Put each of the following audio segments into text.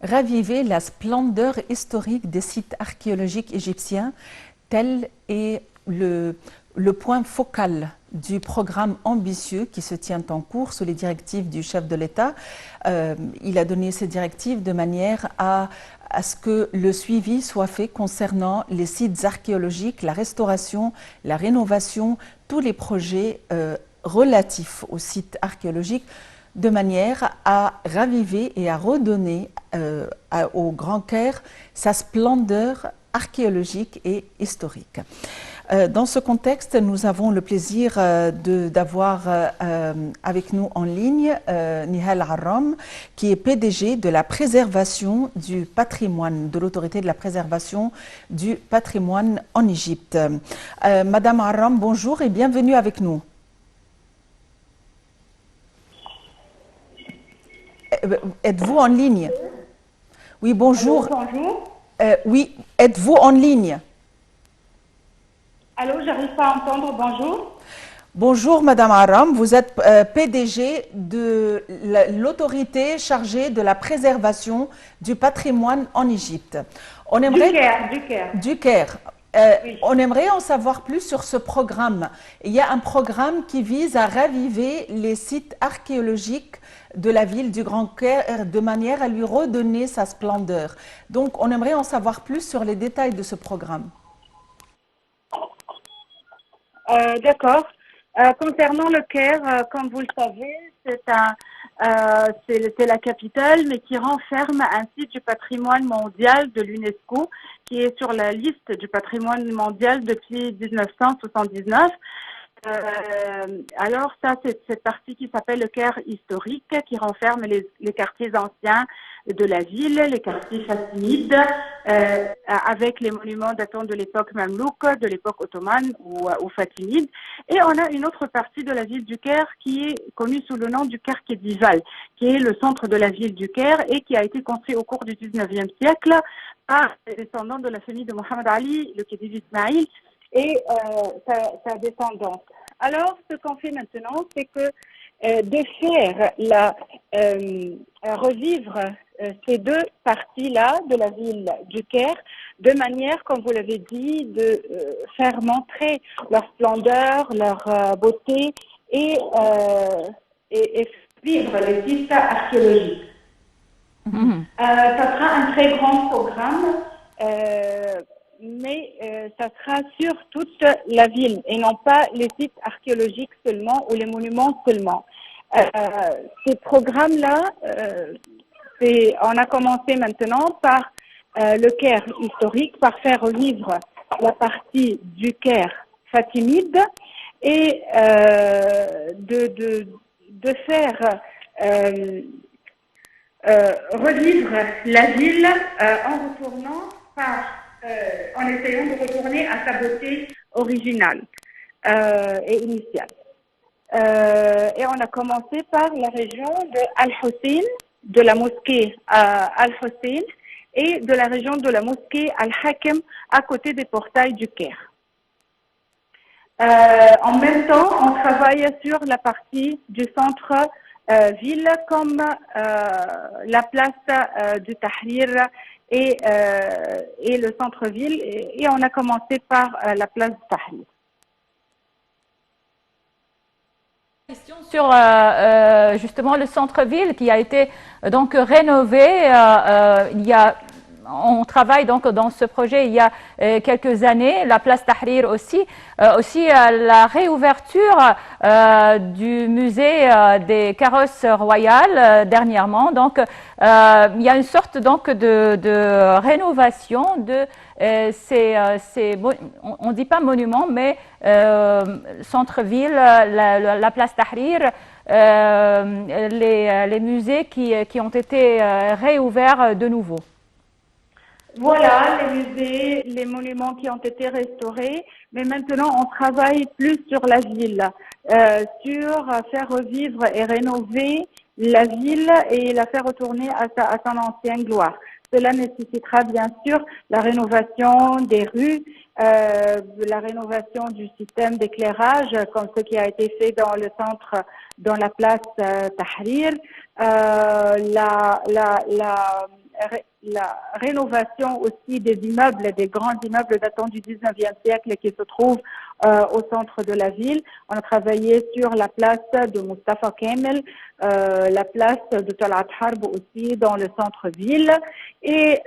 raviver la splendeur historique des sites archéologiques égyptiens, tel est le point focal du programme ambitieux qui se tient en cours sous les directives du chef de l'État. Il a donné ces directives de manière à ce que le suivi soit fait concernant les sites archéologiques, la restauration, la rénovation, tous les projets relatifs aux sites archéologiques, de manière à raviver et à redonner au Grand Caire sa splendeur archéologique et historique. Dans ce contexte, nous avons le plaisir d'avoir avec nous en ligne Nihal Arram, qui est PDG de la préservation du patrimoine, de l'autorité de la préservation du patrimoine en Égypte. Madame Arram, bonjour et bienvenue avec nous. Êtes-vous en ligne? Oui, bonjour. Allô, bonjour. Oui, êtes-vous en ligne? Allô, j'arrive pas à entendre. Bonjour. Bonjour Madame Aram, vous êtes PDG de l'autorité chargée de la préservation du patrimoine en Égypte. On aimerait, du Caire. Oui. On aimerait en savoir plus sur ce programme. Il y a un programme qui vise à raviver les sites archéologiques de la ville du Grand Caire de manière à lui redonner sa splendeur. Donc on aimerait en savoir plus sur les détails de ce programme. D'accord. Concernant le Caire, comme vous le savez, c'est la capitale, mais qui renferme un site du patrimoine mondial de l'UNESCO, qui est sur la liste du patrimoine mondial depuis 1979. Alors ça, c'est cette partie qui s'appelle le Caire historique, qui renferme les quartiers anciens de la ville, les quartiers fatimides, avec les monuments datant de l'époque mamelouk, de l'époque ottomane ou fatimide. Et on a une autre partie de la ville du Caire qui est connue sous le nom du Caire Khedivial, qui est le centre de la ville du Caire et qui a été construit au cours du 19e siècle par les descendants de la famille de Mohamed Ali, le Khedive Ismail, et sa descendance. Alors, ce qu'on fait maintenant, c'est que de faire revivre ces deux parties-là de la ville du Caire, de manière, comme vous l'avez dit, de faire montrer leur splendeur, leur beauté et vivre les sites archéologiques. Ça sera un très grand programme. Mais ça sera sur toute la ville et non pas les sites archéologiques seulement ou les monuments seulement. Ces programmes-là, on a commencé maintenant par le Caire historique, par faire revivre la partie du Caire fatimide et de faire revivre la ville en retournant en essayant de retourner à sa beauté originale et initiale. Et on a commencé par la région de Al-Hussein, de la mosquée Al-Hussein et de la région de la mosquée Al-Hakim à côté des portails du Caire. En même temps, on travaille sur la partie du centre-ville comme la place du Tahrir et le centre-ville, et on a commencé par la place du Tahrir. Question sur justement le centre-ville qui a été donc rénové on travaille donc dans ce projet il y a quelques années, la place Tahrir aussi la réouverture du musée des carrosses royales dernièrement. Donc il y a une sorte donc de rénovation de on dit pas monument, mais centre-ville, la place Tahrir, les musées qui ont été réouverts de nouveau. Voilà, les musées, les monuments qui ont été restaurés, mais maintenant on travaille plus sur la ville, sur faire revivre et rénover la ville et la faire retourner à son ancienne gloire. Cela nécessitera bien sûr la rénovation des rues, la rénovation du système d'éclairage, comme ce qui a été fait dans le centre, dans la place Tahrir, la rénovation aussi des immeubles, des grands immeubles datant du 19e siècle qui se trouvent au centre de la ville. On a travaillé sur la place de Mustafa Kemal, la place de Talat Harb aussi dans le centre-ville. Et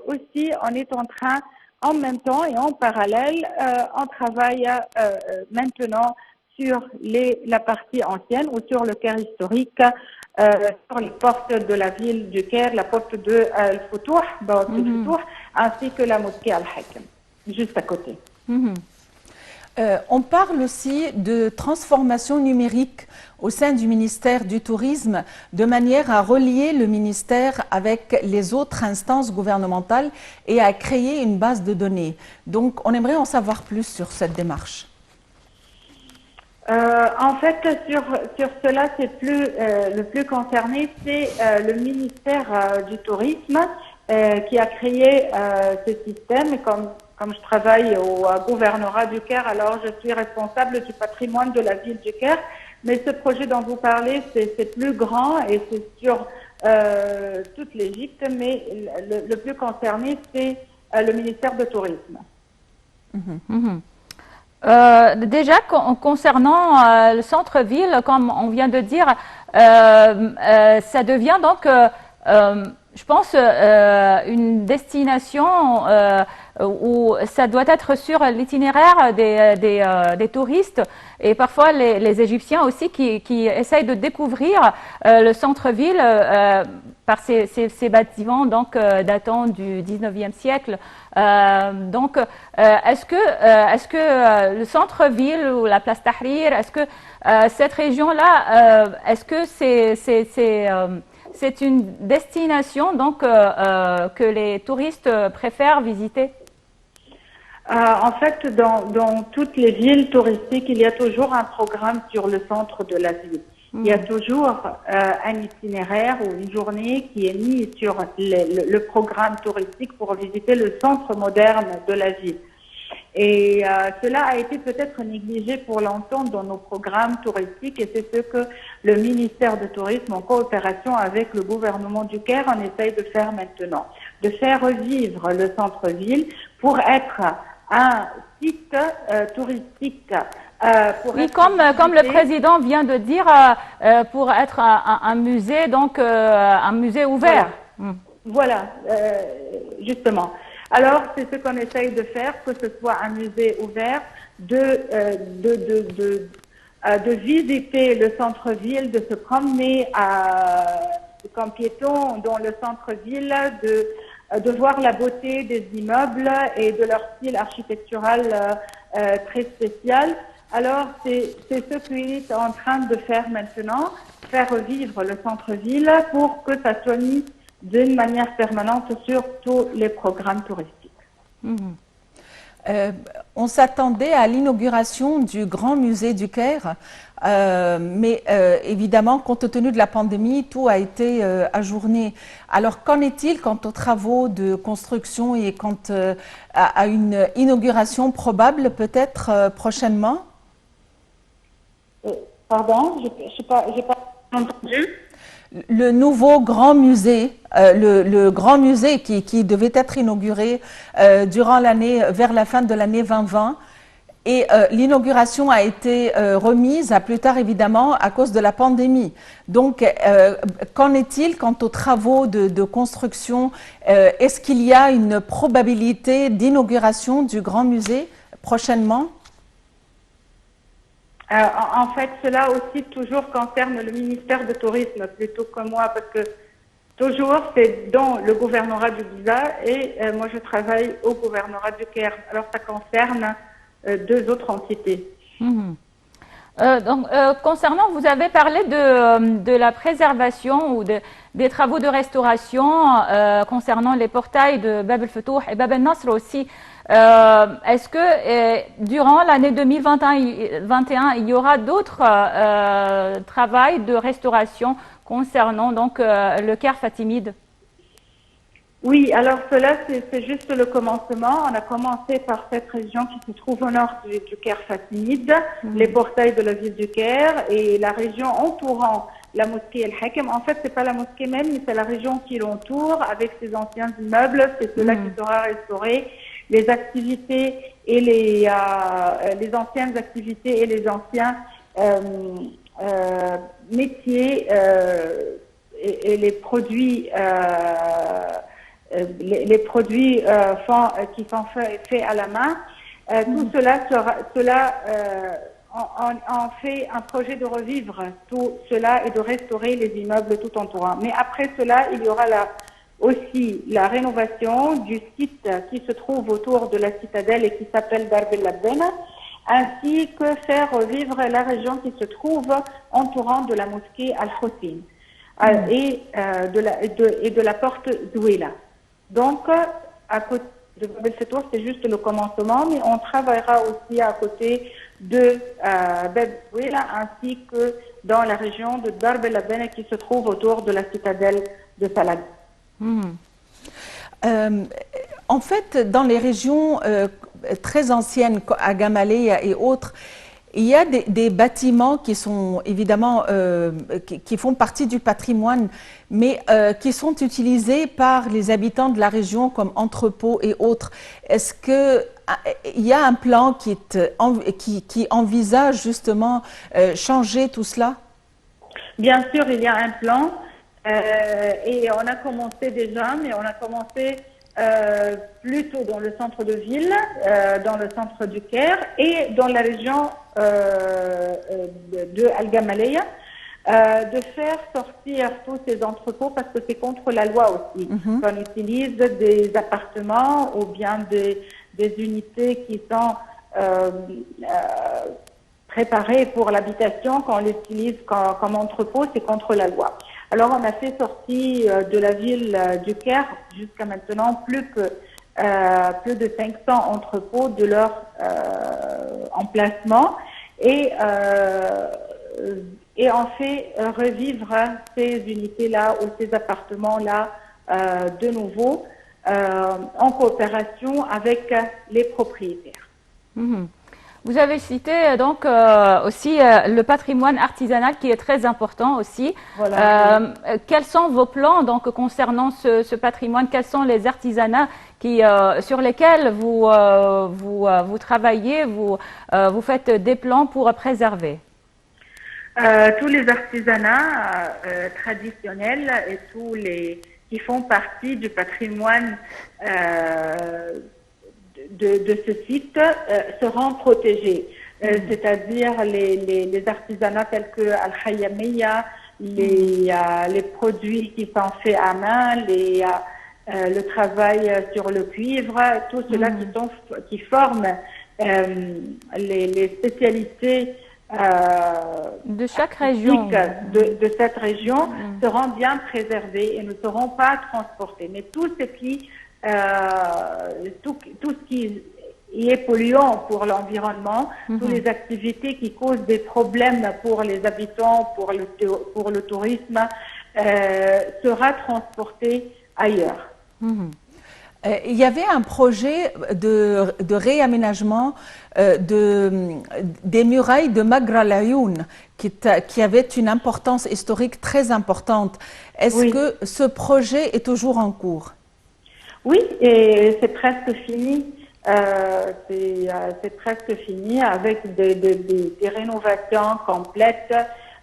aussi, on est en train, en même temps et en parallèle, on travaille maintenant sur la partie ancienne ou sur le Caire historique, sur les portes de la ville du Caire, la porte de Al-Futouh, ainsi que la mosquée Al-Hakim, juste à côté. On parle aussi de transformation numérique au sein du ministère du Tourisme, de manière à relier le ministère avec les autres instances gouvernementales et à créer une base de données. Donc, on aimerait en savoir plus sur cette démarche. En fait, sur cela, le plus concerné, c'est le ministère du Tourisme qui a créé ce système. Et comme je travaille au gouvernorat du Caire, alors je suis responsable du patrimoine de la ville du Caire. Mais ce projet dont vous parlez, c'est plus grand et c'est sur toute l'Égypte. Mais le plus concerné, c'est le ministère du Tourisme. Déjà, concernant le centre-ville, comme on vient de dire, ça devient donc, je pense, une destination où ça doit être sur l'itinéraire des touristes et parfois les Égyptiens aussi qui essayent de découvrir le centre-ville par ces bâtiments donc datant du 19e siècle. Donc, est-ce que le centre-ville ou la place Tahrir, est-ce que cette région-là, est-ce que c'est une destination donc que les touristes préfèrent visiter? En fait, dans toutes les villes touristiques, il y a toujours un programme sur le centre de la ville. Il y a toujours un itinéraire ou une journée qui est mise sur le programme touristique pour visiter le centre moderne de la ville. Et cela a été peut-être négligé pour longtemps dans nos programmes touristiques et c'est ce que le ministère du Tourisme, en coopération avec le gouvernement du Caire, on essaye de faire maintenant. De faire revivre le centre-ville pour être un site touristique. Oui, comme le président vient de dire, pour être un musée, donc un musée ouvert. Voilà, justement. Alors, c'est ce qu'on essaye de faire, que ce soit un musée ouvert, de visiter le centre-ville, de se promener comme piéton dans le centre-ville, de voir la beauté des immeubles et de leur style architectural très spécial. Alors, c'est ce qu'il est en train de faire maintenant, faire revivre le centre-ville pour que ça soit mis d'une manière permanente sur tous les programmes touristiques. On s'attendait à l'inauguration du Grand Musée du Caire, mais évidemment, compte tenu de la pandémie, tout a été ajourné. Alors, qu'en est-il quant aux travaux de construction et quant à une inauguration probable peut-être prochainement? Pardon, j'ai pas entendu. Le nouveau grand musée, le grand musée qui devait être inauguré durant l'année, vers la fin de l'année 2020, et l'inauguration a été remise à plus tard évidemment à cause de la pandémie. Donc, qu'en est-il quant aux travaux de construction? Est-ce qu'il y a une probabilité d'inauguration du grand musée prochainement? En fait, cela aussi toujours concerne le ministère du Tourisme plutôt que moi, parce que toujours c'est dans le gouvernorat du Giza et moi je travaille au gouvernorat du Caire. Alors ça concerne deux autres entités. Donc, concernant, vous avez parlé de la préservation ou des travaux de restauration concernant les portails de Bab el-Futouh et Bab el-Nasr aussi. Est-ce que durant l'année 2021, il y aura d'autres travaux de restauration concernant donc le Caire fatimide? Oui, alors cela c'est juste le commencement. On a commencé par cette région qui se trouve au nord du Caire fatimide, les portails de la ville du Caire et la région entourant la mosquée El Hakem. En fait, c'est pas la mosquée même, mais c'est la région qui l'entoure avec ses anciens immeubles. C'est cela qui sera restauré. Les activités et les anciennes activités et les anciens métiers et les produits qui sont faits à la main. Tout cela on fait un projet de revivre tout cela et de restaurer les immeubles tout entourant. Mais après cela, il y aura aussi la rénovation du site qui se trouve autour de la citadelle et qui s'appelle Darb el Labena, ainsi que faire revivre la région qui se trouve entourant de la mosquée Al-Hussein et de la porte Zouila. Donc, à côté de Bab el-Fetour, c'est juste le commencement, mais on travaillera aussi à côté de Bab Zouila ainsi que dans la région de Darb el Labena qui se trouve autour de la citadelle de Salah. En fait, dans les régions très anciennes, à Gamaleya et autres, il y a des bâtiments qui sont évidemment qui font partie du patrimoine, mais qui sont utilisés par les habitants de la région comme entrepôts et autres. Est-ce qu'il y a un plan qui envisage justement changer tout cela? Bien sûr, il y a un plan et on a commencé déjà, mais on a commencé plutôt dans le centre de ville, dans le centre du Caire et dans la région de Al-Gamaleya, de faire sortir tous ces entrepôts parce que c'est contre la loi aussi. On utilise des appartements ou bien des unités qui sont préparées pour l'habitation, quand on les utilise comme entrepôt, c'est contre la loi. Alors, on a fait sortir de la ville du Caire jusqu'à maintenant plus de 500 entrepôts de leur emplacement et on fait revivre ces unités-là ou ces appartements-là de nouveau en coopération avec les propriétaires. Vous avez cité donc aussi le patrimoine artisanal qui est très important aussi. Voilà. Quels sont vos plans donc concernant ce patrimoine? Quels sont les artisanats sur lesquels vous travaillez, vous faites des plans pour préserver? Tous les artisanats traditionnels et tous les qui font partie du patrimoine de ce site seront protégés, c'est-à-dire les artisanats tels que Al-Khayyamiyya, les produits qui sont faits à main, le travail sur le cuivre, tout cela qui forment les spécialités de chaque région de cette région seront bien préservés et ne seront pas transportés. Mais tout ce qui est polluant pour l'environnement, toutes les activités qui causent des problèmes pour les habitants, pour le tourisme, sera transporté ailleurs. Il y avait un projet de réaménagement des murailles de Magra al-Ayoun qui avait une importance historique très importante. Est-ce que ce projet est toujours en cours? Oui, et c'est presque fini. C'est presque fini avec des rénovations complètes,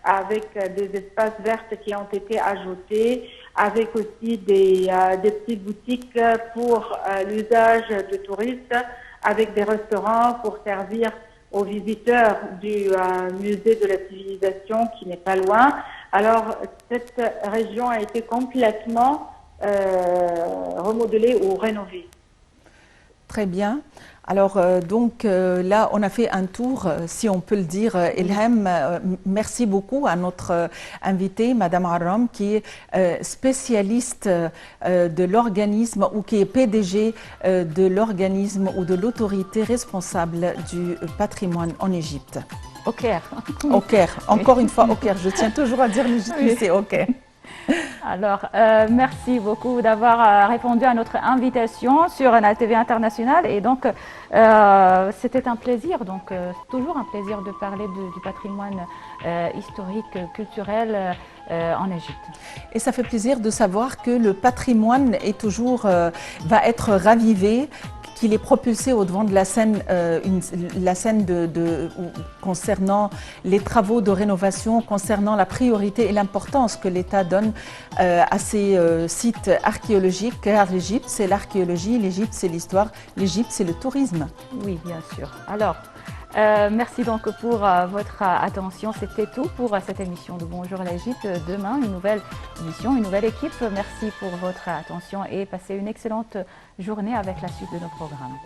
avec des espaces verts qui ont été ajoutés, avec aussi des petites boutiques pour l'usage de touristes, avec des restaurants pour servir aux visiteurs du musée de la civilisation qui n'est pas loin. Alors, cette région a été complètement remodelée ou rénovée. Très bien. Alors, là, on a fait un tour, si on peut le dire. Ilham, merci beaucoup à notre invitée, Madame Aram, qui est spécialiste de l'organisme ou qui est PDG de l'organisme ou de l'autorité responsable du patrimoine en Égypte. Au Caire. Au Caire. Encore une fois, au Caire. Je tiens toujours à dire l'Égypte, mais c'est au Caire. Alors, merci beaucoup d'avoir répondu à notre invitation sur la TV internationale. Et donc, c'était un plaisir. Donc, toujours un plaisir de parler du patrimoine historique, culturel en Égypte. Et ça fait plaisir de savoir que le patrimoine est toujours, va être ravivé, qu'il est propulsé au devant de la scène, concernant les travaux de rénovation, concernant la priorité et l'importance que l'État donne à ces sites archéologiques, car l'Égypte c'est l'archéologie, l'Égypte c'est l'histoire, l'Égypte c'est le tourisme. Oui, bien sûr. Alors, merci donc pour votre attention. C'était tout pour cette émission de Bonjour l'Égypte. Demain, une nouvelle émission, une nouvelle équipe. Merci pour votre attention et passez une excellente journée avec la suite de nos programmes.